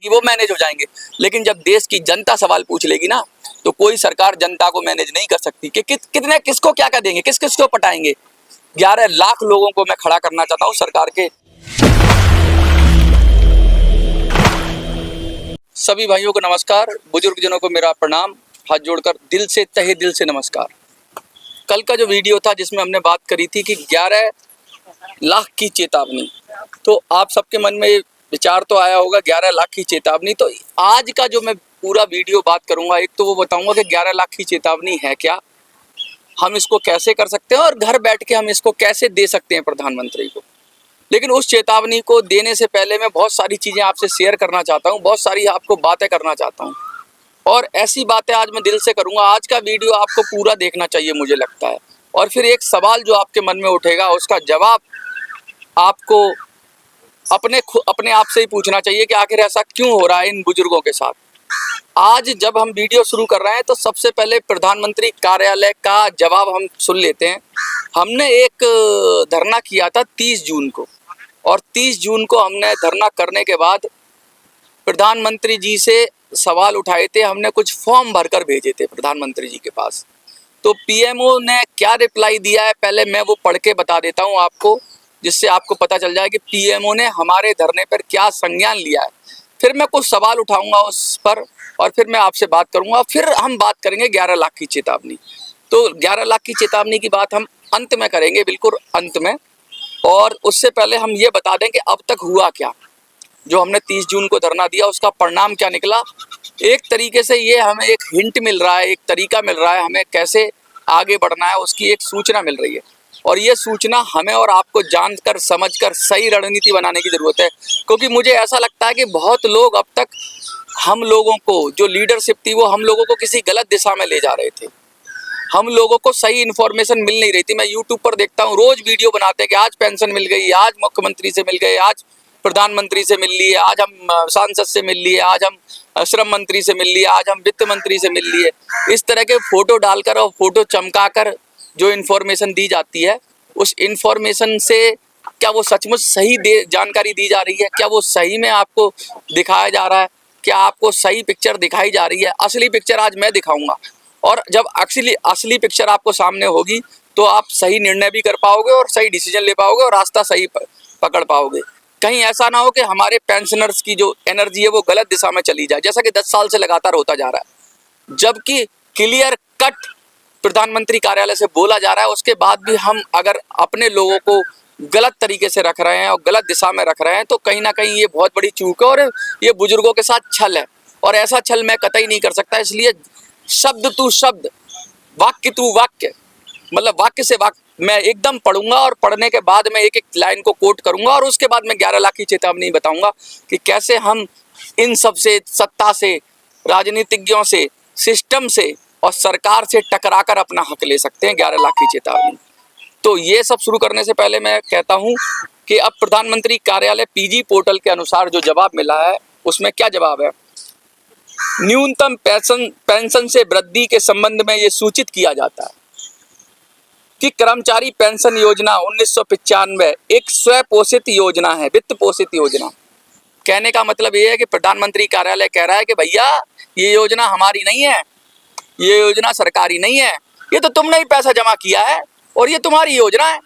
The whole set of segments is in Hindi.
कि वो मैनेज हो जाएंगे। लेकिन जब देश की जनता सवाल पूछ लेगी ना, तो कोई सरकार जनता को मैनेज नहीं कर सकती कि कितने किसको क्या क्या देंगे, किस किस को पटाएंगे। 11 लाख लोगों को मैं खड़ा करना चाहता हूँ सरकार के। सभी भाइयों को नमस्कार, बुजुर्गजनों को मेरा प्रणाम, हाथ जोड़कर दिल से तहे दिल से नमस्कार। कल का जो वीडियो था जिसमें हमने बात करी थी कि 11 लाख की चेतावनी, तो आप सबके मन में विचार तो आया होगा 11 लाख की चेतावनी। तो आज का जो मैं पूरा वीडियो बात करूंगा, एक तो वो बताऊंगा कि 11 लाख की चेतावनी है क्या, हम इसको कैसे कर सकते हैं और घर बैठ के हम इसको कैसे दे सकते हैं प्रधानमंत्री को। लेकिन उस चेतावनी को देने से पहले मैं बहुत सारी चीज़ें आपसे शेयर करना चाहता हूँ, बहुत सारी आपको बातें करना चाहता हूँ, और ऐसी बातें आज मैं दिल से करूँगा। आज का वीडियो आपको पूरा देखना चाहिए मुझे लगता है। और फिर एक सवाल जो आपके मन में उठेगा उसका जवाब आपको अपने आप से ही पूछना चाहिए कि आखिर ऐसा क्यों हो रहा है इन बुजुर्गों के साथ। आज जब हम वीडियो शुरू कर रहे हैं तो सबसे पहले प्रधानमंत्री कार्यालय का जवाब हम सुन लेते हैं। हमने एक धरना किया था 30 जून को, और 30 जून को हमने धरना करने के बाद प्रधानमंत्री जी से सवाल उठाए थे, हमने कुछ फॉर्म भरकर भेजे थे प्रधानमंत्री जी के पास। तो पीएमओ ने क्या रिप्लाई दिया है पहले मैं वो पढ़ के बता देता हूँ आपको, जिससे आपको पता चल जाए कि पीएमओ ने हमारे धरने पर क्या संज्ञान लिया है। फिर मैं कुछ सवाल उठाऊंगा उस पर और फिर मैं आपसे बात करूंगा। फिर हम बात करेंगे 11 लाख की चेतावनी। तो 11 लाख की चेतावनी की बात हम अंत में करेंगे, बिल्कुल अंत में। और उससे पहले हम ये बता दें कि अब तक हुआ क्या, जो हमने 30 जून को धरना दिया उसका परिणाम क्या निकला। एक तरीके से ये हमें एक हिंट मिल रहा है, एक तरीका मिल रहा है हमें कैसे आगे बढ़ना है, उसकी एक सूचना मिल रही है। और ये सूचना हमें और आपको जानकर समझकर सही रणनीति बनाने की ज़रूरत है। क्योंकि मुझे ऐसा लगता है कि बहुत लोग अब तक हम लोगों को, जो लीडरशिप थी वो हम लोगों को किसी गलत दिशा में ले जा रहे थे। हम लोगों को सही इन्फॉर्मेशन मिल नहीं रही थी। मैं यूट्यूब पर देखता हूँ, रोज़ वीडियो बनाते हैं कि आज पेंशन मिल गई, आज मुख्यमंत्री से मिल गए, आज प्रधानमंत्री से मिल लिए, आज हम सांसद से मिल लिए, आज हम श्रम मंत्री से मिल लिए, आज हम वित्त मंत्री से मिल लिए। इस तरह के फ़ोटो डालकर और फोटो चमकाकर जो इन्फॉर्मेशन दी जाती है, उस इन्फॉर्मेशन से क्या वो सचमुच सही जानकारी दी जा रही है, क्या वो सही में आपको दिखाया जा रहा है, क्या आपको सही पिक्चर दिखाई जा रही है। असली पिक्चर आज मैं दिखाऊंगा, और जब असली पिक्चर आपको सामने होगी तो आप सही निर्णय भी कर पाओगे और सही डिसीजन ले पाओगे और रास्ता सही पकड़ पाओगे। कहीं ऐसा ना हो कि हमारे पेंशनर्स की जो एनर्जी है वो गलत दिशा में चली जाए, जैसा कि 10 साल से लगातार होता जा रहा है। जबकि क्लियर कट प्रधानमंत्री कार्यालय से बोला जा रहा है, उसके बाद भी हम अगर अपने लोगों को गलत तरीके से रख रहे हैं और गलत दिशा में रख रहे हैं तो कहीं ना कहीं ये बहुत बड़ी चूक है और ये बुजुर्गों के साथ छल है। और ऐसा छल मैं कतई नहीं कर सकता। इसलिए शब्द तू शब्द, वाक्य तू वाक्य, मतलब वाक्य से वाक्य मैं एकदम पढ़ूंगा, और पढ़ने के बाद मैं एक एक लाइन को कोट करूंगा, और उसके बाद मैं 11 लाख की चेतावनी बताऊंगा कि कैसे हम इन सब से, सत्ता से, राजनीतिज्ञों से, सिस्टम से और सरकार से टकराकर अपना हक ले सकते हैं। 11 लाख की चेतावनी। तो ये सब शुरू करने से पहले मैं कहता हूं कि अब प्रधानमंत्री कार्यालय पीजी पोर्टल के अनुसार जो जवाब मिला है उसमें क्या जवाब है। न्यूनतम पेंशन से वृद्धि के संबंध में ये सूचित किया जाता है कि कर्मचारी पेंशन योजना 1995 एक स्वपोषित योजना है, वित्त पोषित योजना। कहने का मतलब ये है कि प्रधानमंत्री कार्यालय कह रहा है कि भैया ये योजना हमारी नहीं है, ये योजना सरकारी नहीं है, ये तो तुमने ही पैसा जमा किया है और ये तुम्हारी योजना है।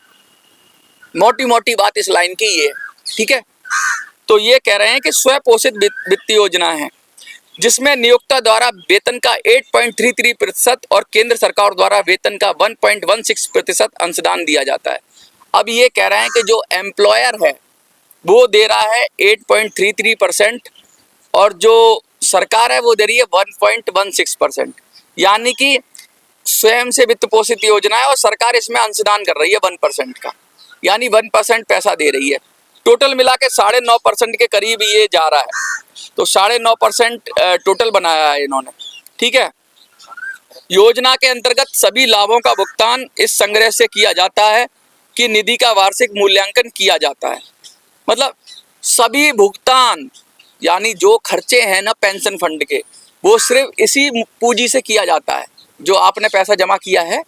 मोटी मोटी बात इस लाइन की ये, ठीक है। तो ये कह रहे हैं कि स्वपोषित वित्त योजना है जिसमें नियोक्ता द्वारा वेतन का 8.33% और केंद्र सरकार द्वारा वेतन का 1.16% अंशदान दिया जाता है। अब ये कह रहे हैं कि जो एम्प्लॉयर है वो दे रहा है 8.33% और जो सरकार है वो दे रही है 1.16%। यानी कि स्वयं से वित्त पोषित योजना है और सरकार इसमें अंशदान कर रही है 1% का, यानी 1% पैसा दे रही है। टोटल मिला के 9.5% के करीब ये जा रहा है। तो 9.5% टोटल बनाया है इन्होंने, ठीक है। योजना के अंतर्गत सभी लाभों का भुगतान इस संग्रह से किया जाता है कि निधि का वार्षिक मूल्यांकन किया जाता है। मतलब सभी भुगतान, यानी जो खर्चे हैं ना पेंशन फंड के, वो सिर्फ इसी पूंजी से किया जाता है। जो आपने पैसा जमा किया है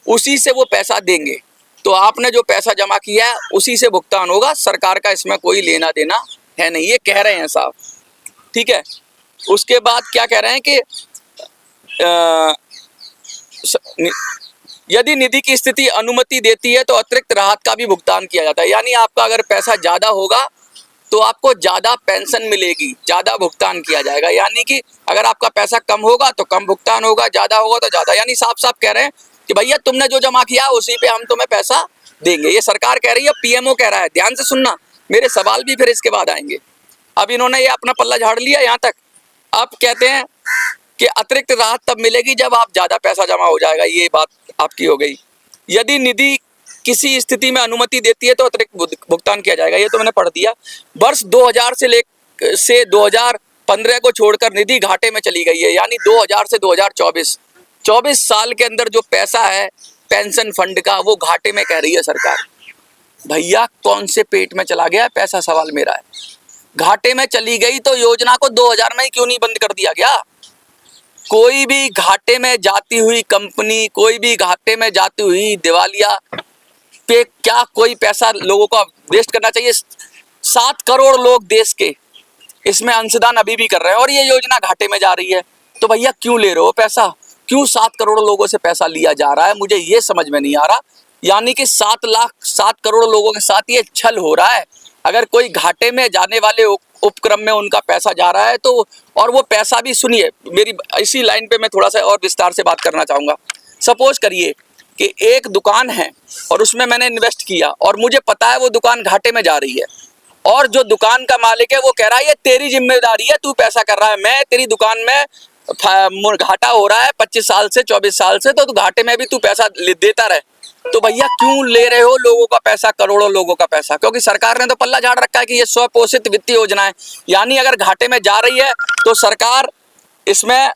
उसी से वो पैसा देंगे। तो आपने जो पैसा जमा किया है उसी से भुगतान होगा, सरकार का इसमें कोई लेना देना है नहीं, ये कह रहे हैं साहब, ठीक है। उसके बाद क्या कह रहे हैं कि यदि निधि की स्थिति अनुमति देती है तो अतिरिक्त राहत का भी भुगतान किया जाता है। यानी आपका अगर पैसा ज़्यादा होगा तो आपको ज़्यादा पेंशन मिलेगी, ज़्यादा भुगतान किया जाएगा। यानी कि अगर आपका पैसा कम होगा तो कम भुगतान होगा, ज़्यादा होगा तो ज़्यादा। यानी साफ साफ कह रहे हैं कि भैया तुमने जो जमा किया उसी पे हम तुम्हें पैसा देंगे। ये सरकार कह रही है, पीएमओ कह रहा है। ध्यान से सुनना, मेरे सवाल भी फिर इसके बाद आएंगे। अब इन्होंने ये अपना पल्ला झाड़ लिया यहाँ तक। अब कहते हैं कि अतिरिक्त राहत तब मिलेगी जब आप ज़्यादा पैसा जमा हो जाएगा। ये बात आपकी हो गई। यदि निधि किसी स्थिति में अनुमति देती है तो अतिरिक्त भुगतान किया जाएगा। ये तो मैंने पढ़ दिया। वर्ष 2000 से 2015 को छोड़कर निधि घाटे में चली गई है। यानी 2000 से 2024 साल के अंदर जो पैसा है पेंशन फंड का, वो घाटे में कह रही है सरकार। भैया कौन से पेट में चला गया पैसा, सवाल मेरा है। घाटे में चली गई तो योजना को 2000 में ही क्यों नहीं बंद कर दिया गया? कोई भी घाटे में जाती हुई कंपनी, कोई भी घाटे में जाती हुई दिवालिया पे क्या कोई पैसा लोगों का वेस्ट करना चाहिए? 7 करोड़ लोग देश के इसमें अंशदान अभी भी कर रहे हैं और ये योजना घाटे में जा रही है। तो भैया क्यों ले रहे हो पैसा? क्यों 7 करोड़ लोगों से पैसा लिया जा रहा है? मुझे ये समझ में नहीं आ रहा। यानी कि 7 करोड़ लोगों के साथ ये छल हो रहा है। अगर कोई घाटे में जाने वाले उपक्रम में उनका पैसा जा रहा है तो, और वो पैसा भी, सुनिए मेरी इसी लाइन पे मैं थोड़ा सा और विस्तार से बात करना चाहूँगा। सपोज करिए कि एक दुकान है और उसमें मैंने इन्वेस्ट किया और मुझे पता है वो दुकान घाटे में जा रही है, और जो दुकान का मालिक है वो कह रहा है ये तेरी जिम्मेदारी है, तू पैसा कर रहा है, मैं तेरी दुकान में घाटा हो रहा है 25 साल से 24 साल से, तो घाटे में भी तू पैसा देता रहे। तो भैया क्यों ले रहे हो लोगों का पैसा, करोड़ों लोगों का पैसा? क्योंकि सरकार ने तो पल्ला झाड़ रखा है कि ये स्वपोषित वित्तीय योजना है। यानी अगर घाटे में जा रही है तो सरकार इसमें,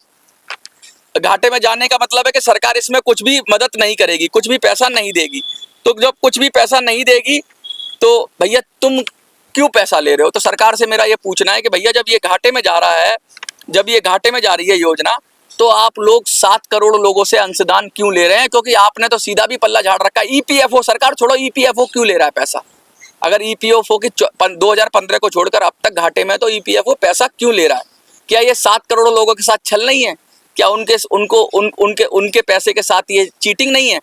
घाटे में जाने का मतलब है कि सरकार इसमें कुछ भी मदद नहीं करेगी, कुछ भी पैसा नहीं देगी। तो जब कुछ भी पैसा नहीं देगी तो भैया तुम क्यों पैसा ले रहे हो? तो सरकार से मेरा ये पूछना है कि भैया जब ये घाटे में जा रहा है, जब ये घाटे में जा रही है योजना, तो आप लोग 7 करोड़ लोगों से अंशदान क्यों ले रहे हैं? क्योंकि आपने तो सीधा भी पल्ला झाड़ रखा है। ईपीएफओ, सरकार छोड़ो, ईपीएफओ क्यों ले रहा है पैसा? अगर ईपीएफओ की 2015 को छोड़कर अब तक घाटे में, तो ईपीएफओ पैसा क्यों ले रहा है? क्या ये 7 करोड़ लोगों के साथ छल नहीं है? क्या उनके पैसे के साथ ये चीटिंग नहीं है?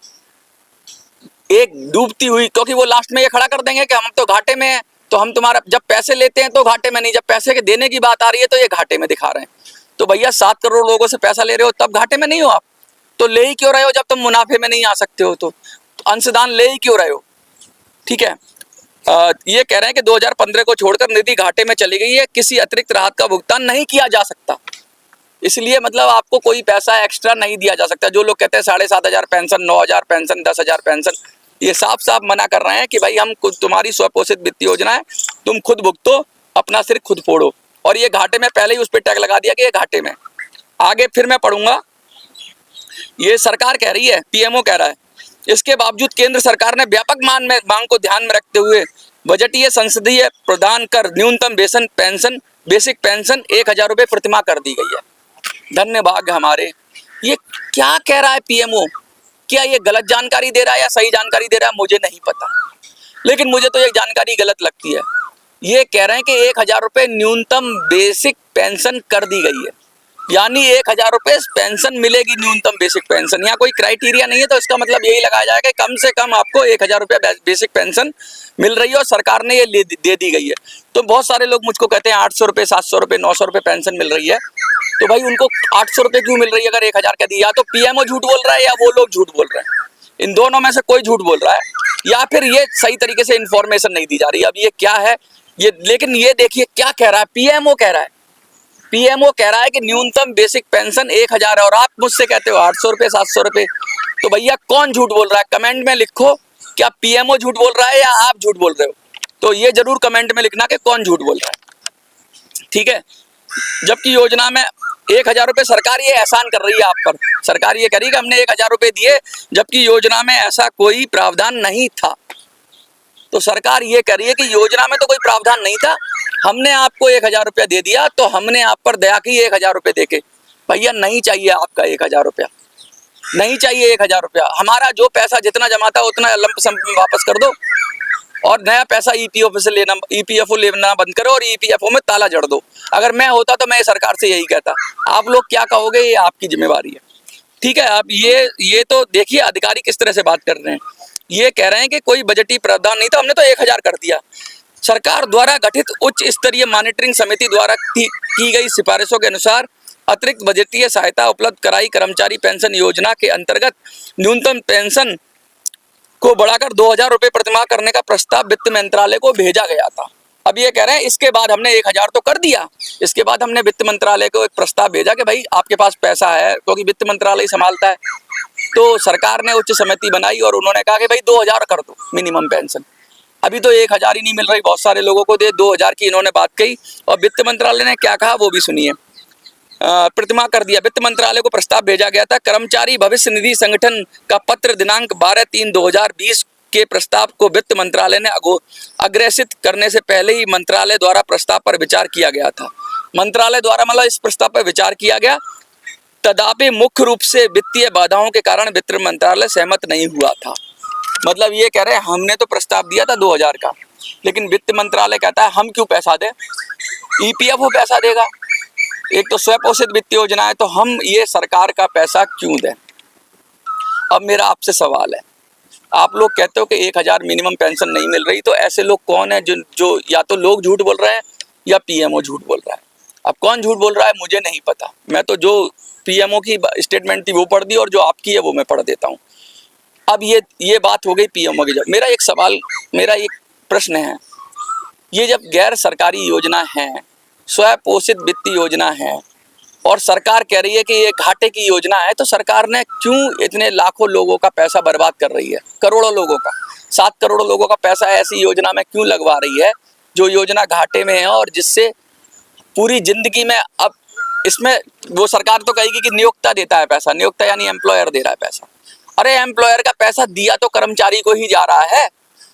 एक डूबती हुई, क्योंकि वो लास्ट में ये खड़ा कर देंगे कि हम तो घाटे में हैं, तो हम तुम्हारा, जब पैसे लेते हैं तो घाटे में नहीं, जब पैसे के देने की बात आ रही है तो ये घाटे में दिखा रहे हैं। तो भैया 7 करोड़ लोगों से पैसा ले रहे हो तब घाटे में नहीं हो आप? तो ले ही क्यों रहे हो जब तुम मुनाफे में नहीं आ सकते हो? तो अंशदान ले ही क्यों रहे हो? ठीक है। ये कह रहे हैं कि 2015 को छोड़कर निधि घाटे में चली गई है, किसी अतिरिक्त राहत का भुगतान नहीं किया जा सकता। इसलिए मतलब आपको कोई पैसा एक्स्ट्रा नहीं दिया जा सकता। जो लोग कहते हैं 7,500 पेंशन, 9,000 पेंशन, 10,000 पेंशन, ये साफ साफ मना कर रहे हैं कि भाई हम तुम्हारी स्वपोषित वित्तीय योजना है, तुम खुद भुगतो, अपना सिर खुद फोड़ो। और ये घाटे में, पहले ही उस पर टैग लगा दिया कि ये घाटे में। आगे फिर मैं पढ़ूंगा। ये सरकार कह रही है, पीएमओ कह रहा है, इसके बावजूद केंद्र सरकार ने व्यापक मांग को ध्यान में रखते हुए बजटीय संसदीय प्रदान कर न्यूनतम बेसिक पेंशन 1,000 रुपये प्रतिमाह कर दी गई है। धन्यवाद हमारे। ये क्या कह रहा है पीएमओ? क्या ये गलत जानकारी दे रहा है या सही जानकारी दे रहा है मुझे नहीं पता, लेकिन मुझे तो ये जानकारी गलत लगती है। ये कह रहे हैं कि 1,000 रुपये न्यूनतम बेसिक पेंशन कर दी गई है, यानी 1,000 रुपये पेंशन मिलेगी, न्यूनतम बेसिक पेंशन। यहाँ कोई क्राइटेरिया नहीं है, तो इसका मतलब यही लगाया जाएगा कि कम से कम आपको 1,000 रुपये बेसिक पेंशन मिल रही है और सरकार ने ये दे दी गई है। तो बहुत सारे लोग मुझको कहते हैं 800 रुपये, 700 रुपये, 900 रुपये पेंशन मिल रही है। तो भाई उनको 800 रुपये क्यों मिल रही है अगर 1,000 का दी? या तो पीएमओ झूठ बोल रहा है या वो लोग झूठ बोल रहे हैं। इन दोनों में से कोई झूठ बोल रहा है, या फिर ये सही तरीके से इन्फॉर्मेशन नहीं दी जा रही है। अब ये क्या है ये, लेकिन ये देखिए क्या कह रहा है पीएमओ। कह रहा है, पीएमओ कह रहा है कि न्यूनतम बेसिक पेंशन 1,000 है और आप मुझसे कहते हो 800 रुपये, 700 रुपये। तो भैया कौन झूठ बोल रहा है? कमेंट में लिखो, क्या पीएमओ झूठ बोल रहा है या आप झूठ बोल रहे हो? तो ये जरूर कमेंट में लिखना कि कौन झूठ बोल रहा है। ठीक है। जबकि योजना में 1,000 रुपये सरकार ये एहसान कर रही है आप पर। सरकार ये कह रही है कि हमने 1,000 रुपये दिए, जबकि योजना में ऐसा कोई प्रावधान नहीं था। तो सरकार ये कह रही है कि योजना में तो कोई प्रावधान नहीं था, हमने आपको 1,000 रुपया दे दिया, तो हमने आप पर दया की 1,000 रुपये देके। भैया नहीं चाहिए आपका 1,000 रुपया, नहीं चाहिए 1,000 रुपया। हमारा जो पैसा जितना जमा था उतना लंप सम वापस कर दो। और नया पैसा ईपीएफओ लेना बंद करो और ईपीएफओ में ताला जड़ दो। अगर मैं होता तो मैं सरकार से यही कहता। आप लोग क्या कहोगे ये आपकी जिम्मेवारी है। ठीक है, अब ये तो देखिए अधिकारी किस तरह से बात कर रहे हैं। ये कह रहे हैं कि कोई बजटीय प्रावधान नहीं था, हमने तो 1000 कर दिया। सरकार द्वारा गठित उच्च स्तरीय मॉनिटरिंग समिति द्वारा की गई सिफारिशों के अनुसार अतिरिक्त बजटीय सहायता उपलब्ध कराई कर्मचारी पेंशन योजना के अंतर्गत न्यूनतम पेंशन को बढ़ाकर 2000 रुपये प्रतिमाह करने का प्रस्ताव वित्त मंत्रालय को भेजा गया था। अब ये कह रहे हैं इसके बाद हमने 1000 तो कर दिया, इसके बाद हमने वित्त मंत्रालय को एक प्रस्ताव भेजा कि भाई आपके पास पैसा है, क्योंकि वित्त मंत्रालय ही संभालता है। तो सरकार ने उच्च समिति बनाई और उन्होंने कहा कि भाई 2000 कर दो मिनिमम पेंशन। अभी तो 1000 ही नहीं मिल रही, बहुत सारे लोगों को दे 2000 की इन्होंने बात कही। और वित्त मंत्रालय ने क्या कहा वो भी सुनिए। प्रतिमाह कर दिया। वित्त मंत्रालय को प्रस्ताव भेजा गया था। कर्मचारी भविष्य निधि संगठन का पत्र दिनांक 12/3/2020 के प्रस्ताव को वित्त मंत्रालय ने अग्रेसित करने से पहले ही मंत्रालय द्वारा प्रस्ताव पर विचार किया गया था। मंत्रालय द्वारा मतलब इस प्रस्ताव पर विचार किया गया। तथापि मुख्य रूप से वित्तीय बाधाओं के कारण वित्त मंत्रालय सहमत नहीं हुआ था। मतलब ये कह रहे हैं हमने तो प्रस्ताव दिया था 2000 का, लेकिन वित्त मंत्रालय कहता है हम क्यों पैसा दें, ईपीएफओ पैसा देगा। एक तो स्वपोषित वित्त योजना है, तो हम ये सरकार का पैसा क्यों दें। अब मेरा आपसे सवाल है, आप लोग कहते हो कि 1000 मिनिमम पेंशन नहीं मिल रही, तो ऐसे लोग कौन है जो या तो लोग झूठ बोल रहे हैं या पीएमओ झूठ बोल रहा है। अब कौन झूठ बोल रहा है मुझे नहीं पता, मैं तो जो पीएमओ की स्टेटमेंट थी वो पढ़ दी और जो आपकी है वो मैं पढ़ देता हूँ। अब ये बात हो गई पीएमओ की। जब मेरा एक प्रश्न है, ये जब गैर सरकारी योजना है, स्वपोषित वित्त योजना है और सरकार कह रही है कि ये घाटे की योजना है, तो सरकार ने क्यों इतने लाखों लोगों का पैसा बर्बाद कर रही है, करोड़ों लोगों का, 7 करोड़ लोगों का पैसा ऐसी योजना में क्यों लगवा रही है जो योजना घाटे में है और जिससे पूरी जिंदगी में। अब इसमें वो सरकार तो कहेगी कि नियोक्ता देता है पैसा, नियोक्ता यानी एम्प्लॉयर दे रहा है पैसा। अरे एम्प्लॉयर का पैसा दिया तो कर्मचारी को ही जा रहा है,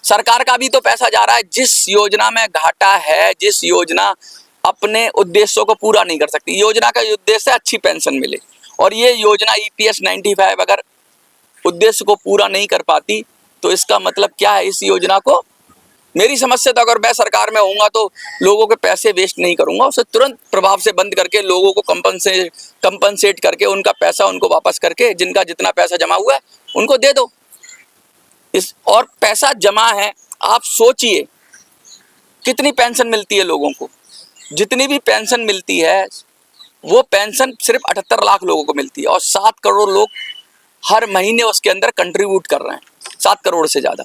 सरकार का भी तो पैसा जा रहा है। जिस योजना में घाटा है, जिस योजना अपने उद्देश्यों को पूरा नहीं कर सकती, योजना का उद्देश्य अच्छी पेंशन मिले, और ये योजना ईपीएस 95 अगर उद्देश्य को पूरा नहीं कर पाती तो इसका मतलब क्या है इस योजना को। मेरी समझ से तो अगर मैं सरकार में होऊंगा तो लोगों के पैसे वेस्ट नहीं करूंगा, उसे तुरंत प्रभाव से बंद करके लोगों को कंपनसेट करके उनका पैसा उनको वापस करके जिनका जितना पैसा जमा हुआ है उनको दे दो। और पैसा जमा है, आप सोचिए कितनी पेंशन मिलती है लोगों को। जितनी भी पेंशन मिलती है वो पेंशन सिर्फ 78 लाख लोगों को मिलती है और 7 करोड़ लोग हर महीने उसके अंदर कंट्रीब्यूट कर रहे हैं, 7 करोड़ से ज़्यादा।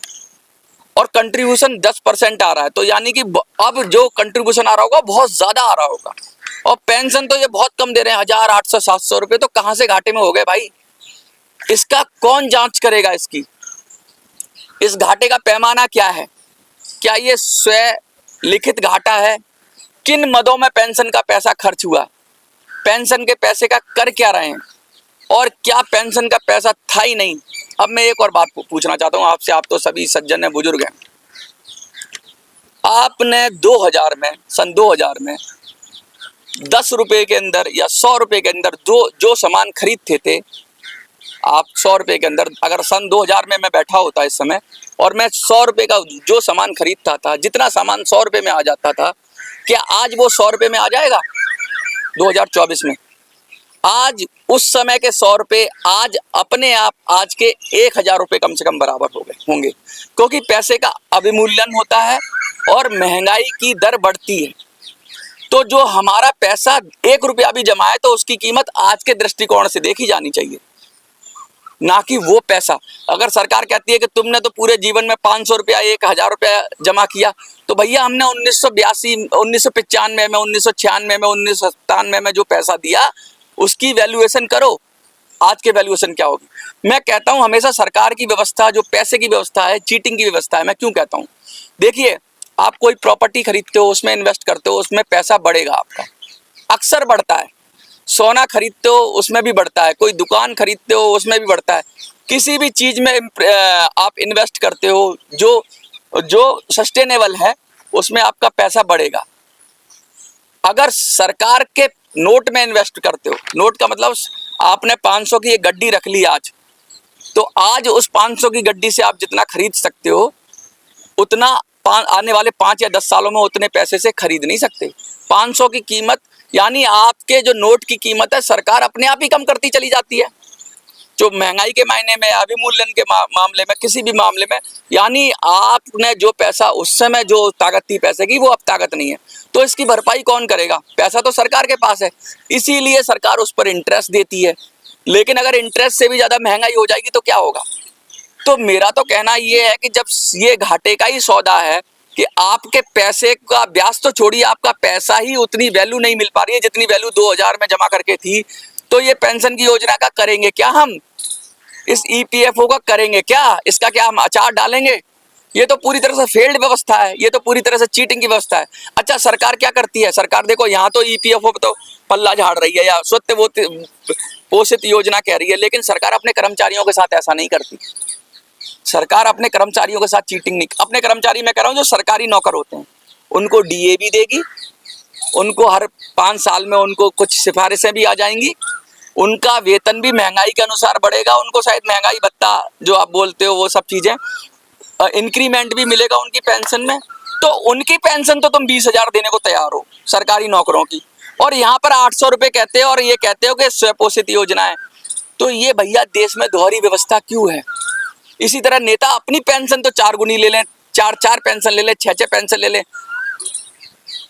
और कंट्रीब्यूशन 10% आ रहा है, तो यानी कि अब जो कंट्रीब्यूशन आ रहा होगा बहुत ज़्यादा आ रहा होगा। और पेंशन तो ये बहुत कम दे रहे हैं, 1800-700 रुपये, तो कहाँ से घाटे में हो गए भाई। इसका कौन जांच करेगा इसकी, इस घाटे का पैमाना क्या है, क्या ये स्वयं लिखित घाटा है, किन मदों में पेंशन का पैसा खर्च हुआ, पेंशन के पैसे का कर क्या रहे हैं, और क्या पेंशन का पैसा था ही नहीं। अब मैं एक और बात पूछना चाहता हूँ आपसे, आप तो सभी सज्जन हैं, बुजुर्ग हैं। आपने 2000 में, सन 2000 में 10 रुपये के अंदर या 100 रुपये के अंदर जो सामान खरीदते थे, आप 100 रुपये के अंदर, अगर सन 2000 में मैं बैठा होता इस समय और मैं 100 रुपये का जो सामान खरीदता था, जितना सामान 100 रुपये में आ जाता था, क्या आज वो 100 रुपये में आ जाएगा 2024 में? आज उस समय के 100 रुपये आज अपने आप आज के 1000 रुपये कम से कम बराबर हो गए होंगे, क्योंकि पैसे का अवमूल्यन होता है और महंगाई की दर बढ़ती है। तो जो हमारा पैसा 1 रुपया भी जमा है तो उसकी कीमत आज के दृष्टिकोण से देखी जानी चाहिए, ना कि वो पैसा। अगर सरकार कहती है कि तुमने तो पूरे जीवन में 500 रुपया 1000 रुपया जमा किया, तो भैया हमने 1982 1995 में 1996 में 1997 में जो पैसा दिया उसकी वैल्यूएशन करो, आज के वैल्यूएशन क्या होगी। मैं कहता हूं हमेशा सरकार की व्यवस्था, जो पैसे की व्यवस्था है, चीटिंग की व्यवस्था है। मैं क्यों कहता हूं, देखिए आप कोई प्रॉपर्टी खरीदते हो, उसमें इन्वेस्ट करते हो, उसमें पैसा बढ़ेगा, आपका अक्सर बढ़ता है। सोना खरीदते हो उसमें भी बढ़ता है, कोई दुकान खरीदते हो उसमें भी बढ़ता है, किसी भी चीज़ में आप इन्वेस्ट करते हो जो सस्टेनेबल है उसमें आपका पैसा बढ़ेगा। अगर सरकार के नोट में इन्वेस्ट करते हो, नोट का मतलब आपने 500 की एक गड्डी रख ली आज, तो आज उस 500 की गड्डी से आप जितना खरीद सकते हो उतना आने वाले 5 या 10 सालों में उतने पैसे से खरीद नहीं सकते। 500 की कीमत, यानी आपके जो नोट की कीमत है सरकार अपने आप ही कम करती चली जाती है, जो महंगाई के मायने में, अभिमूल्यन के मामले में, किसी भी मामले में। यानी आपने जो पैसा उस समय जो ताकत थी पैसे की, वो अब ताकत नहीं है, तो इसकी भरपाई कौन करेगा? पैसा तो सरकार के पास है, इसीलिए सरकार उस पर इंटरेस्ट देती है। लेकिन अगर इंटरेस्ट से भी ज्यादा महंगाई हो जाएगी तो क्या होगा? तो मेरा तो कहना ये है कि जब ये घाटे का ही सौदा है कि आपके पैसे का ब्याज तो छोड़िए, आपका पैसा ही उतनी वैल्यू नहीं मिल पा रही है जितनी वैल्यू 2000 में जमा करके थी, तो ये पेंशन की योजना का करेंगे क्या हम? इस ईपीएफओ का करेंगे क्या? इसका क्या हम अचार डालेंगे? ये तो पूरी तरह से फेल्ड व्यवस्था है, ये तो पूरी तरह से चीटिंग की व्यवस्था है। अच्छा, सरकार क्या करती है? सरकार देखो यहाँ तो ईपीएफओ पे तो पल्ला झाड़ रही है या स्वतः पोषित योजना कह रही है, लेकिन सरकार अपने कर्मचारियों के साथ ऐसा नहीं करती। सरकार अपने कर्मचारियों के साथ चीटिंग नहीं, अपने कर्मचारी मैं कह रहा हूँ जो सरकारी नौकर होते हैं, उनको डीए भी देगी, उनको हर 5 साल में उनको कुछ सिफारिशें भी आ जाएंगी, उनका वेतन भी महंगाई के अनुसार बढ़ेगा, उनको शायद महंगाई भत्ता जो आप बोलते हो वो सब चीजें, इंक्रीमेंट भी मिलेगा उनकी पेंशन में। तो उनकी पेंशन तो तुम 20,000 देने को तैयार हो सरकारी नौकरों की, और यहाँ पर 800 रुपये कहते हो और ये कहते हो कि स्वपोषित योजना है। तो ये भैया देश में दोहरी व्यवस्था क्यों है? इसी तरह नेता अपनी पेंशन तो 4 गुनी ले लें, 4 पेंशन ले लें, 6 पेंशन ले लें,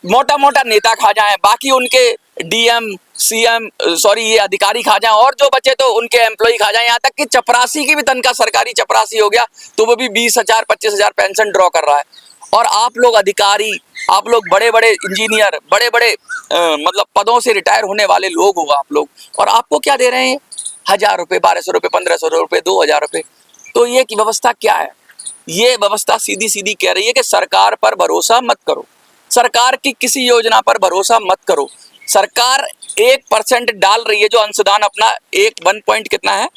मोटा मोटा नेता खा जाएं, बाकी उनके डीएम सीएम ये अधिकारी खा जाएं, और जो बचे तो उनके एम्प्लॉय खा जाएं। यहाँ तक कि चपरासी की भी तनख्वाह, सरकारी चपरासी हो गया तो वो भी 20,000 25,000 पेंशन ड्रॉ कर रहा है। और आप लोग अधिकारी, आप लोग बड़े बड़े इंजीनियर, बड़े बड़े मतलब पदों से रिटायर होने वाले लोग हो आप लोग, और आपको क्या दे रहे हैं? 1000 रुपये, 1200 रुपये, 1500 रुपये, 2000 रुपये। तो ये की व्यवस्था क्या है? ये व्यवस्था सीधी सीधी कह रही है कि सरकार पर भरोसा मत करो, सरकार की किसी योजना पर भरोसा मत करो। सरकार 1% डाल रही है जो अंशदान अपना, 1 पॉइंट कितना है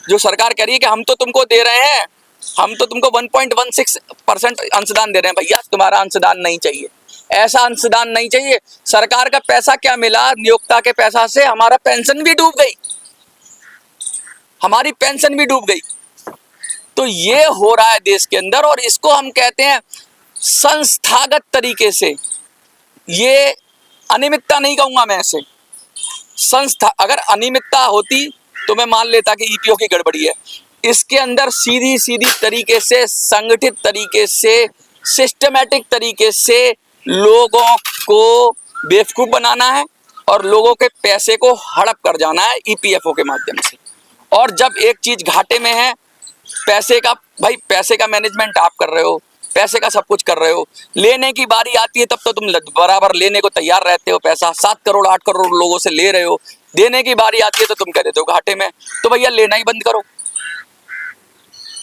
जो सरकार कह रही है कि हम तो तुमको दे रहे हैं, हम तो तुमको 1.16% अंशदान दे रहे हैं। भैया तुम्हारा अंशदान नहीं चाहिए, ऐसा अंशदान नहीं चाहिए। सरकार का पैसा क्या मिला? नियोक्ता के पैसा से हमारा पेंशन भी डूब गई, हमारी पेंशन भी डूब गई। तो ये हो रहा है देश के अंदर, और इसको हम कहते हैं संस्थागत तरीके से, ये अनियमितता नहीं कहूंगा मैं ऐसे, संस्था अगर अनियमितता होती तो मैं मान लेता कि ईपीओ की गड़बड़ी है। इसके अंदर सीधी सीधी तरीके से, संगठित तरीके से, सिस्टमैटिक तरीके से लोगों को बेवकूफ बनाना है और लोगों के पैसे को हड़प कर जाना है ईपीएफओ के माध्यम से। और जब एक चीज घाटे में है, पैसे का, भाई पैसे का मैनेजमेंट आप कर रहे हो, पैसे का सब कुछ कर रहे हो, लेने की बारी आती है तब तो तुम बराबर लेने को तैयार रहते हो। पैसा 7 करोड़ 8 करोड़ लोगों से ले रहे हो, देने की बारी आती है तो तुम कह देते हो घाटे में, तो भैया लेना ही बंद करो।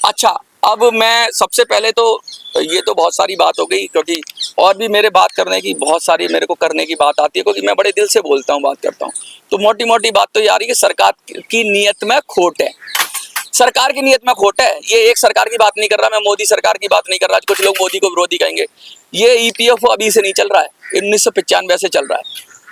अच्छा, अब मैं सबसे पहले तो ये तो बहुत सारी बात हो गई, क्योंकि और भी मेरे बात करने की बहुत सारी मेरे को करने की बात आती है, क्योंकि मैं बड़े दिल से बोलता हूँ, बात करता हूँ। तो मोटी मोटी बात तो ये आ रही है कि सरकार की नीयत में खोट है, सरकार की नीयत में खोट है। ये एक सरकार की बात नहीं कर रहा मैं, मोदी सरकार की बात नहीं कर रहा। कुछ लोग मोदी को विरोधी कहेंगे। ये ईपीएफओ अभी से नहीं चल रहा है, 1995 से चल रहा है,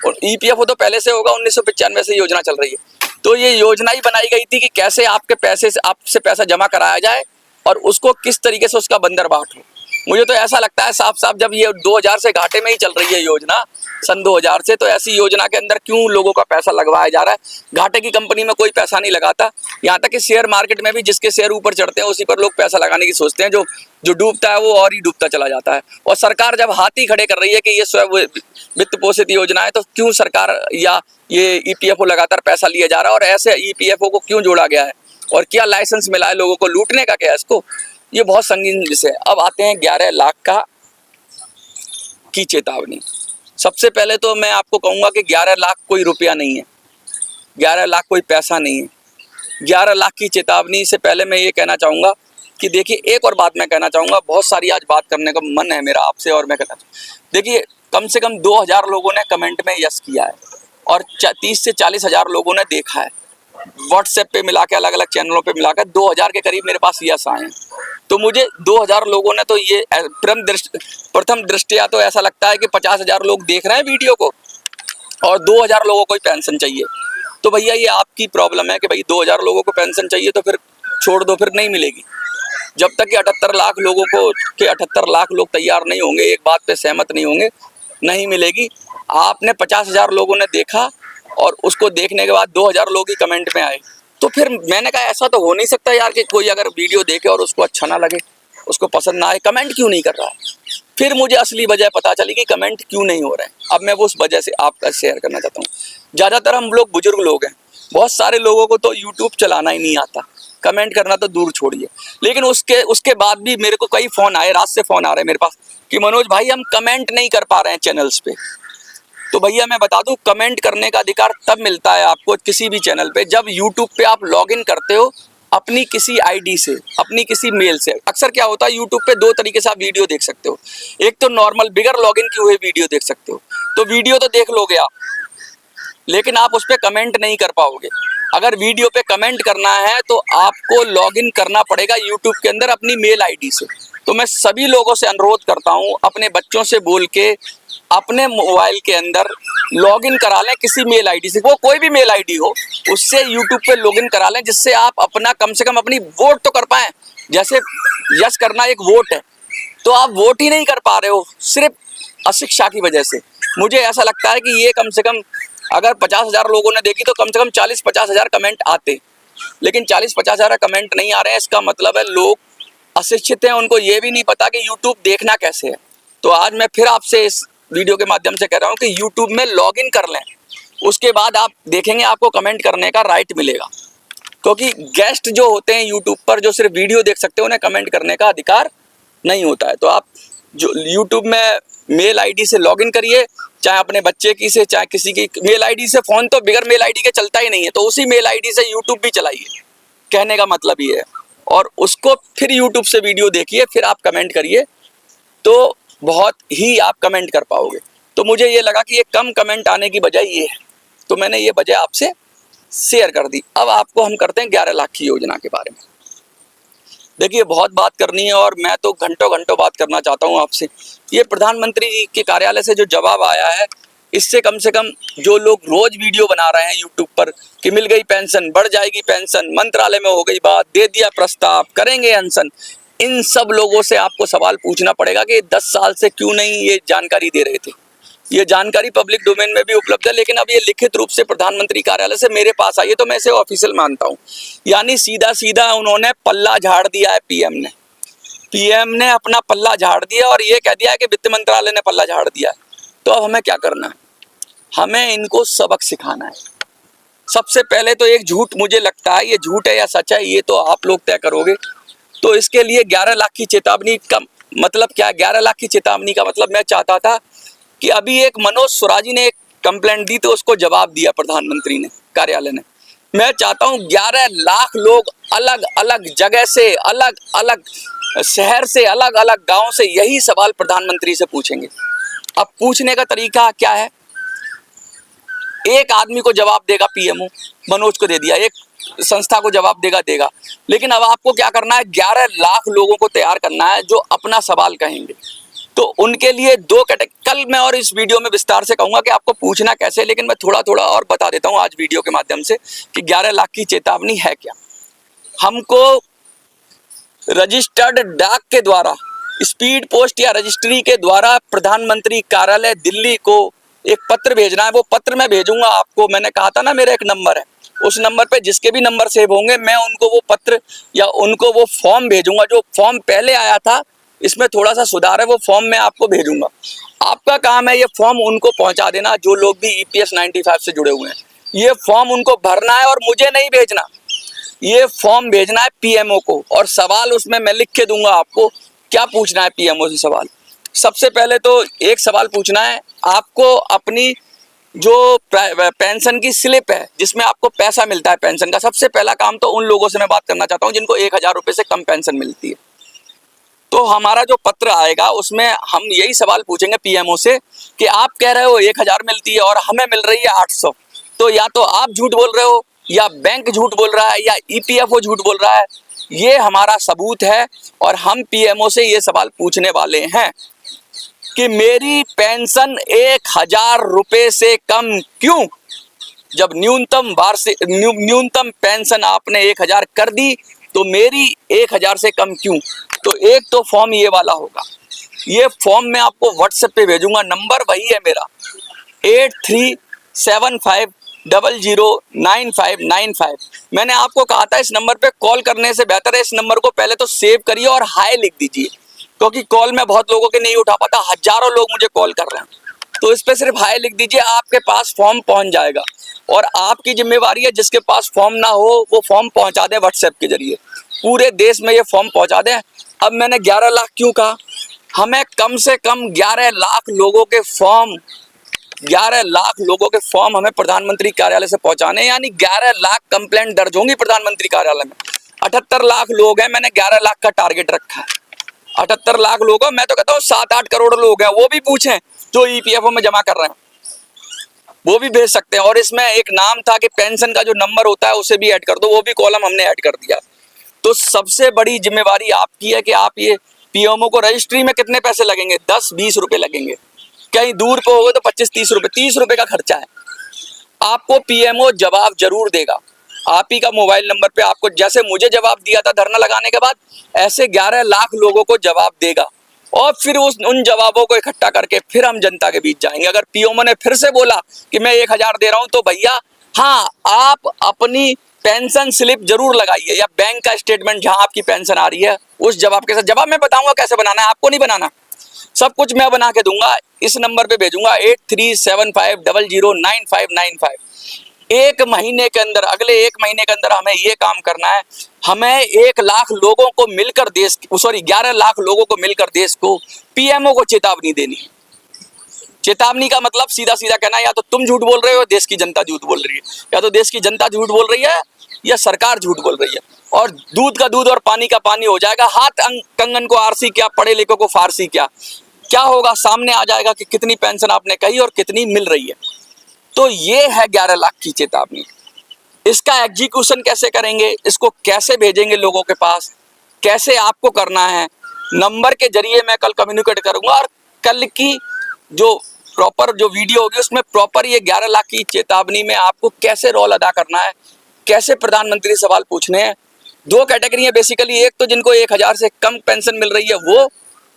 और ईपीएफओ तो पहले से होगा, 1995 से योजना चल रही है। तो ये योजना ही बनाई गई थी कि कैसे आपके पैसे से, आपसे पैसा जमा कराया जाए और उसको किस तरीके से उसका बंदरबाट हो। मुझे तो ऐसा लगता है साफ साफ, जब ये 2000 से घाटे में ही चल रही है योजना, सन 2000 से, तो ऐसी योजना के अंदर क्यों लोगों का पैसा लगवाया जा रहा है? घाटे की कंपनी में कोई पैसा नहीं लगाता। यहाँ तक कि शेयर मार्केट में भी जिसके शेयर ऊपर चढ़ते हैं उसी पर लोग पैसा लगाने की सोचते हैं, जो डूबता है वो और ही डूबता चला जाता है। और सरकार जब हाथ ही खड़े कर रही है कि ये स्वयं वित्त पोषित योजना है, तो क्यों सरकार या ये ईपीएफओ लगातार पैसा लिया जा रहा है? और ऐसे ईपीएफओ को क्यों जोड़ा गया है और क्या लाइसेंस मिला है लोगों को लूटने का? क्या इसको, ये बहुत संगीन विषय है। अब आते हैं 11 लाख की चेतावनी। सबसे पहले तो मैं आपको कहूंगा कि 11 लाख कोई रुपया नहीं है, 11 लाख कोई पैसा नहीं है। 11 लाख की चेतावनी से पहले मैं ये कहना चाहूंगा कि देखिए, एक और बात मैं कहना चाहूंगा, बहुत सारी आज बात करने का मन है मेरा आपसे, और मैं कहना देखिए, कम से कम 2000 लोगों ने कमेंट में यस किया है और 30 से 40 हजार लोगों ने देखा है। व्हाट्सएप पे मिला के, अलग अलग चैनलों पे मिलाकर 2000 के करीब मेरे पास यस आए हैं। तो मुझे 2000 लोगों ने, तो ये प्रथम दृष्टया तो ऐसा लगता है कि 50,000 लोग देख रहे हैं वीडियो को और 2000 लोगों को ही पेंशन चाहिए। तो भैया ये आपकी प्रॉब्लम है कि भाई 2000 लोगों को पेंशन चाहिए तो फिर छोड़ दो, फिर नहीं मिलेगी। जब तक कि 78 लाख लोगों को के 78 लाख लोग तैयार नहीं होंगे, एक बात पे सहमत नहीं होंगे, नहीं मिलेगी। आपने 50,000 लोगों ने देखा और उसको देखने के बाद 2,000 लोग ही कमेंट में आए, तो फिर मैंने कहा ऐसा तो हो नहीं सकता यार कि कोई अगर वीडियो देखे और उसको अच्छा ना लगे, उसको पसंद ना आए, कमेंट क्यों नहीं कर रहा है। फिर मुझे असली वजह पता चली कि कमेंट क्यों नहीं हो रहे हैं। अब मैं वो उस वजह से आपका शेयर करना चाहता हूँ। ज़्यादातर हम लोग बुजुर्ग लोग हैं, बहुत सारे लोगों को तो यूट्यूब चलाना ही नहीं आता, कमेंट करना तो दूर छोड़िए। लेकिन उसके बाद भी मेरे को कई फ़ोन आए, रात से फ़ोन आ रहे हैं मेरे पास कि मनोज भाई हम कमेंट नहीं कर पा रहे हैं चैनल्स पे। तो भैया मैं बता दूं, कमेंट करने का अधिकार तब मिलता है आपको किसी भी चैनल पे जब यूट्यूब पे आप लॉगिन करते हो अपनी किसी आईडी से, अपनी किसी मेल से। अक्सर क्या होता है यूट्यूब पे दो तरीके से आप वीडियो देख सकते हो। एक तो नॉर्मल बिगर लॉगिन किए हुए वीडियो देख सकते हो, तो वीडियो तो देख लोगे आप, लेकिन आप उस पर कमेंट नहीं कर पाओगे। अगर वीडियो पे कमेंट करना है तो आपको लॉगिन करना पड़ेगा यूट्यूब के अंदर अपनी मेल आईडी से। तो मैं सभी लोगों से अनुरोध करता हूं, अपने बच्चों से बोल के अपने मोबाइल के अंदर लॉगिन करा लें किसी मेल आईडी से, वो कोई भी मेल आईडी हो, उससे यूट्यूब पे लॉगिन करा लें, जिससे आप अपना कम से कम अपनी वोट तो कर पाएं। जैसे यस करना एक वोट है, तो आप वोट ही नहीं कर पा रहे हो सिर्फ अशिक्षा की वजह से। मुझे ऐसा लगता है कि ये कम से कम अगर 50,000 लोगों ने देखी तो कम से कम 40-50 हज़ार कमेंट आते, लेकिन 40-50 हज़ार कमेंट नहीं आ रहे हैं। इसका मतलब है लोग अशिक्षित हैं, उनको ये भी नहीं पता कि यूट्यूब देखना कैसे है। तो आज मैं फिर आपसे इस वीडियो के माध्यम से कह रहा हूँ कि यूट्यूब में लॉगिन कर लें, उसके बाद आप देखेंगे आपको कमेंट करने का राइट मिलेगा। क्योंकि गेस्ट जो होते हैं यूट्यूब पर, जो सिर्फ वीडियो देख सकते हैं, उन्हें कमेंट करने का अधिकार नहीं होता है। तो आप जो यूट्यूब में मेल आईडी से लॉगिन करिए, चाहे अपने बच्चे की से, चाहे किसी की मेल आईडी से। फ़ोन तो बिगर मेल आईडी के चलता ही नहीं है, तो उसी मेल आईडी से यूट्यूब भी चलाइए, कहने का मतलब ये है। और उसको फिर यूट्यूब से वीडियो देखिए, फिर आप कमेंट करिए, तो बहुत ही आप कमेंट कर पाओगे। तो मुझे ये लगा कि ये कम कमेंट आने की वजह ये है, तो मैंने ये वजह आपसे शेयर कर दी। अब आपको हम करते हैं 11 लाख की योजना के बारे में। देखिए बहुत बात करनी है और मैं तो घंटों घंटों बात करना चाहता हूँ आपसे। ये प्रधानमंत्री जी के कार्यालय से जो जवाब आया है, इससे कम से कम जो लोग रोज वीडियो बना रहे हैं यूट्यूब पर कि मिल गई पेंशन, बढ़ जाएगी पेंशन, मंत्रालय में हो गई बात, दे दिया प्रस्ताव, करेंगे अनशन, इन सब लोगों से आपको सवाल पूछना पड़ेगा कि 10 साल से क्यों नहीं ये जानकारी दे रहे थे। ये जानकारी पब्लिक डोमेन में भी उपलब्ध है, लेकिन अब ये लिखित रूप से प्रधानमंत्री कार्यालय से मेरे पास आई है, तो मैं इसे ऑफिशियल मानता हूँ। यानी सीधा सीधा उन्होंने पल्ला झाड़ दिया है पीएम ने अपना पल्ला झाड़ दिया और ये कह दिया है कि वित्त मंत्रालय ने पल्ला झाड़ दिया है। तो अब हमें क्या करना है? हमें इनको सबक सिखाना है। सबसे पहले तो एक झूठ, मुझे लगता है ये झूठ है या सच है, ये तो आप लोग तय करोगे। तो इसके लिए 11 लाख की चेतावनी का मतलब क्या है? 11 लाख की चेतावनी का मतलब मैं चाहता था कि अभी एक मनोज सुराजी ने एक कंप्लेंट दी, तो उसको जवाब दिया प्रधानमंत्री ने, कार्यालय ने। मैं चाहता हूं 11 लाख लोग अलग अलग जगह से, अलग अलग शहर से, अलग अलग गांव से यही सवाल प्रधानमंत्री से पूछेंगे। अब पूछने का तरीका क्या है? एक आदमी को जवाब देगा पीएमओ, मनोज को दे दिया, एक संस्था को जवाब देगा, लेकिन अब आपको क्या करना है? 11 लाख लोगों को तैयार करना है जो अपना सवाल कहेंगे। तो उनके लिए दो कैटेगरी, कल मैं और इस वीडियो में विस्तार से कहूंगा कि आपको पूछना कैसे, लेकिन मैं थोड़ा थोड़ा और बता देता हूं आज वीडियो के माध्यम से कि 11 लाख की चेतावनी है क्या। हमको रजिस्टर्ड डाक के द्वारा, स्पीड पोस्ट या रजिस्ट्री के द्वारा प्रधानमंत्री कार्यालय दिल्ली को एक पत्र भेजना है। वो पत्र मैं भेजूंगा आपको, मैंने कहा था ना मेरा एक नंबर है, उस नंबर पे जिसके भी नंबर सेव होंगे मैं उनको वो पत्र या उनको वो फॉर्म भेजूंगा। जो फॉर्म पहले आया था इसमें थोड़ा सा सुधार है, वो फॉर्म मैं आपको भेजूंगा। आपका काम है ये फॉर्म उनको पहुंचा देना, जो लोग भी EPS 95 से जुड़े हुए हैं। ये फॉर्म उनको भरना है और मुझे नहीं भेजना, ये फॉर्म भेजना है पीएमओ को। और सवाल उसमें मैं लिख के दूंगा आपको, क्या पूछना है पीएमओ से सवाल। सबसे पहले तो एक सवाल पूछना है आपको, अपनी जो पेंशन की स्लिप है जिसमें आपको पैसा मिलता है पेंशन का। सबसे पहला काम तो उन लोगों से मैं बात करना चाहता हूँ जिनको 1,000 रुपये से कम पेंशन मिलती है। तो हमारा जो पत्र आएगा उसमें हम यही सवाल पूछेंगे पीएमओ से कि आप कह रहे हो 1,000 मिलती है और हमें मिल रही है 800, तो या तो आप झूठ बोल रहे हो, या बैंक झूठ बोल रहा है, या EPFO झूठ बोल रहा है। ये हमारा सबूत है और हम पीएमओ से ये सवाल पूछने वाले हैं कि मेरी पेंशन 1,000 रुपये से कम क्यों? जब न्यूनतम पेंशन आपने 1,000 कर दी तो मेरी 1000 से कम क्यों? तो एक तो फॉर्म ये वाला होगा, ये फॉर्म मैं आपको व्हाट्सएप पे भेजूंगा, नंबर वही है मेरा 8375009595। मैंने आपको कहा था इस नंबर पे कॉल करने से बेहतर है इस नंबर को पहले तो सेव करिए और हाय लिख दीजिए, क्योंकि कॉल मैं बहुत लोगों के नहीं उठा पाता, हजारों लोग मुझे कॉल कर रहे हैं। तो इस पे सिर्फ हाय लिख दीजिए, आपके पास फॉर्म पहुंच जाएगा। और आपकी जिम्मेवारी है जिसके पास फॉर्म ना हो वो फॉर्म पहुंचा दे व्हाट्सएप के जरिए, पूरे देश में ये फॉर्म पहुंचा दें। अब मैंने 11 लाख क्यों कहा? हमें कम से कम 11 लाख लोगों के फॉर्म, 11 लाख लोगों के फॉर्म हमें प्रधानमंत्री कार्यालय से पहुंचाने, यानी 11 लाख कंप्लेंट दर्ज होंगी प्रधानमंत्री कार्यालय में। 78 लाख लोग हैं, मैंने 11 लाख का टारगेट रखा है। 78 लाख लोग हैं, मैं तो कहता हूँ 7-8 करोड़ लोग हैं, वो भी पूछें जो ईपीएफओ में जमा कर रहे हैं, वो भी भेज सकते हैं। और इसमें एक नाम था कि पेंशन का जो नंबर होता है उसे भी ऐड कर दो, वो भी कॉलम हमने ऐड कर दिया। तो सबसे बड़ी जिम्मेवारी आपकी है कि आप ये पीएमओ को, रजिस्ट्री में कितने पैसे लगेंगे? 10-20 रुपए लगेंगे, कहीं दूर पे होगा तो 25-30 रुपए, 30 रुपए का खर्चा है। आपको पीएमओ जवाब जरूर देगा, आप ही का मोबाइल नंबर पे आपको, जैसे मुझे जवाब दिया था धरना लगाने के बाद, ऐसे 11 लाख लोगों को जवाब देगा। और फिर उन जवाबों को इकट्ठा करके फिर हम जनता के बीच जाएंगे। अगर पीएमओ ने फिर से बोला कि मैं 1000 दे रहा हूं, तो भैया हाँ, आप अपनी पेंशन स्लिप जरूर लगाइए या बैंक का स्टेटमेंट जहां आपकी पेंशन आ रही है उस जवाब के साथ। जवाब मैं बताऊंगा कैसे बनाना है, आपको नहीं बनाना, सब कुछ मैं बना के दूंगा। इस नंबर पे भेजूंगा 8375009595। एक महीने के अंदर, अगले 1 महीने के अंदर हमें ये काम करना है। हमें 1 लाख लोगों को मिलकर 11 लाख लोगों को मिलकर देश को, पीएमओ को चेतावनी देनी है। चेतावनी का मतलब सीधा सीधा कहना, या तो तुम झूठ बोल रहे हो, देश की जनता झूठ बोल रही है, या तो देश की जनता झूठ बोल रही है या सरकार झूठ बोल रही है। और दूध का दूध और पानी का पानी हो जाएगा। हाथ कंगन को आरसी क्या, पढ़े लिखों को फारसी क्या होगा, सामने आ जाएगा कि कितनी पेंशन आपने कही और कितनी मिल रही है। तो ये है 11 लाख की चेतावनी। इसका एग्जीक्यूशन कैसे करेंगे, इसको कैसे भेजेंगे लोगों के पास, कैसे आपको करना है, नंबर के जरिए मैं कल कम्युनिकेट करूंगा। और कल की जो प्रॉपर जो वीडियो होगी उसमें प्रॉपर ये 11 लाख की चेतावनी में आपको कैसे रोल अदा करना है, कैसे प्रधानमंत्री सवाल पूछने हैं। 2 कैटेगरी है बेसिकली, एक तो जिनको 1000 से कम पेंशन मिल रही है वो,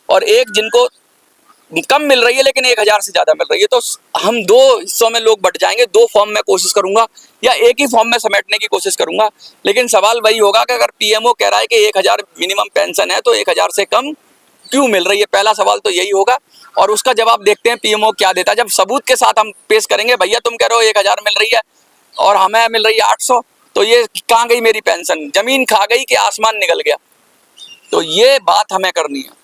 और एक जिनको कम मिल रही है लेकिन 1000 से ज्यादा मिल रही है। तो हम 2 हिस्सों में लोग बट जाएंगे, 2 फॉर्म में कोशिश करूंगा या एक ही फॉर्म में समेटने की कोशिश करूंगा। लेकिन सवाल वही होगा कि अगर पीएमओ कह रहा है कि 1000 मिनिमम पेंशन है तो 1000 से कम क्यों मिल रही है, पहला सवाल तो यही होगा। और उसका जवाब देखते हैं पीएमओ क्या देता है। जब सबूत के साथ हम पेश करेंगे, भैया तुम कह रहे हो 1000 मिल रही है और हमें मिल रही है 800, तो ये कहाँ गई मेरी पेंशन, जमीन खा गई कि आसमान निकल गया। तो ये बात हमें करनी है।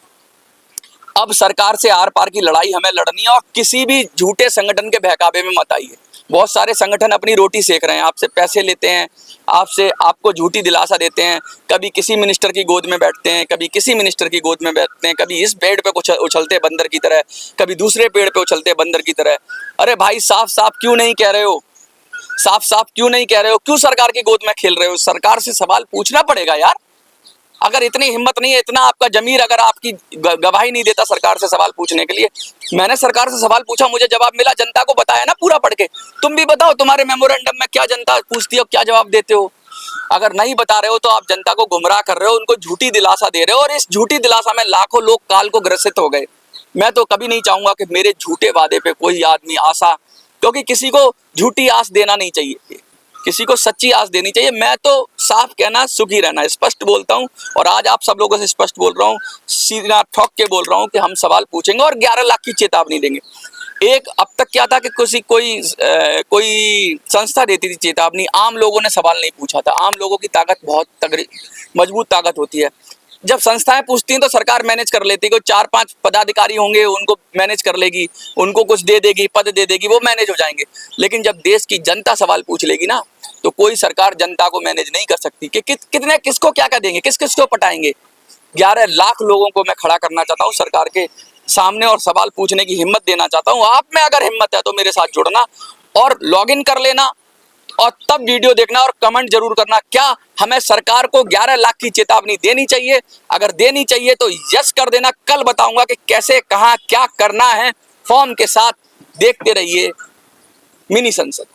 अब सरकार से आर पार की लड़ाई हमें लड़नी है और किसी भी झूठे संगठन के बहकावे में मत आइए। बहुत सारे संगठन अपनी रोटी सेक रहे हैं, आपसे पैसे लेते हैं, आपको झूठी दिलासा देते हैं। कभी किसी मिनिस्टर की गोद में बैठते हैं, कभी किसी मिनिस्टर की गोद में बैठते हैं, कभी इस पेड़ पे उछलते बंदर की तरह, कभी दूसरे पेड़ पे उछलते बंदर की तरह। अरे भाई साफ साफ क्यों नहीं कह रहे हो, साफ साफ क्यों नहीं कह रहे हो, क्यों सरकार की गोद में खेल रहे हो? सरकार से सवाल पूछना पड़ेगा यार। अगर इतनी हिम्मत नहीं है, इतना आपका जमीर अगर आपकी गवाही नहीं देता सरकार से सवाल पूछने के लिए। मैंने सरकार से सवाल पूछा, मुझे जवाब मिला, जनता को बताया ना पूरा पढ़ के। तुम भी बताओ तुम्हारे मेमोरेंडम में क्या जनता पूछती हो, क्या जवाब देते हो। अगर नहीं बता रहे हो तो आप जनता को गुमराह कर रहे हो, उनको झूठी दिलासा दे रहे हो, और इस झूठी दिलासा में लाखों लोग काल को ग्रसित हो गए। मैं तो कभी नहीं चाहूंगा कि मेरे झूठे वादे पे कोई आदमी आशा, क्योंकि किसी को झूठी आस देना नहीं चाहिए, किसी को सच्ची आस देनी चाहिए। मैं तो साफ कहना, सुखी रहना, स्पष्ट बोलता हूं। और आज आप सब लोगों से स्पष्ट बोल रहा हूं, सीधा ठोक के बोल रहा हूं कि हम सवाल पूछेंगे और 11 लाख की चेतावनी देंगे। एक अब तक क्या था कि कोई संस्था देती थी चेतावनी, आम लोगों ने सवाल नहीं पूछा था। आम लोगों की ताकत बहुत तगड़ी मजबूत ताकत होती है। जब संस्थाएं पूछती हैं तो सरकार मैनेज कर लेती है, कोई 4-5 पदाधिकारी होंगे उनको मैनेज कर लेगी, उनको कुछ दे देगी, पद दे देगी, वो मैनेज हो जाएंगे। लेकिन जब देश की जनता सवाल पूछ लेगी ना, तो कोई सरकार जनता को मैनेज नहीं कर सकती कि कितने किसको क्या क्या देंगे, किस किस को पटाएंगे। 11 लाख लोगों को मैं खड़ा करना चाहता हूँ सरकार के सामने और सवाल पूछने की हिम्मत देना चाहता हूँ। आप में अगर हिम्मत है तो मेरे साथ जुड़ना और लॉगिन कर लेना और तब वीडियो देखना और कमेंट जरूर करना, क्या हमें सरकार को 11 लाख की चेतावनी देनी चाहिए? अगर देनी चाहिए तो यस कर देना। कल बताऊंगा कि कैसे, कहां, क्या करना है फॉर्म के साथ। देखते रहिए मिनी संसद।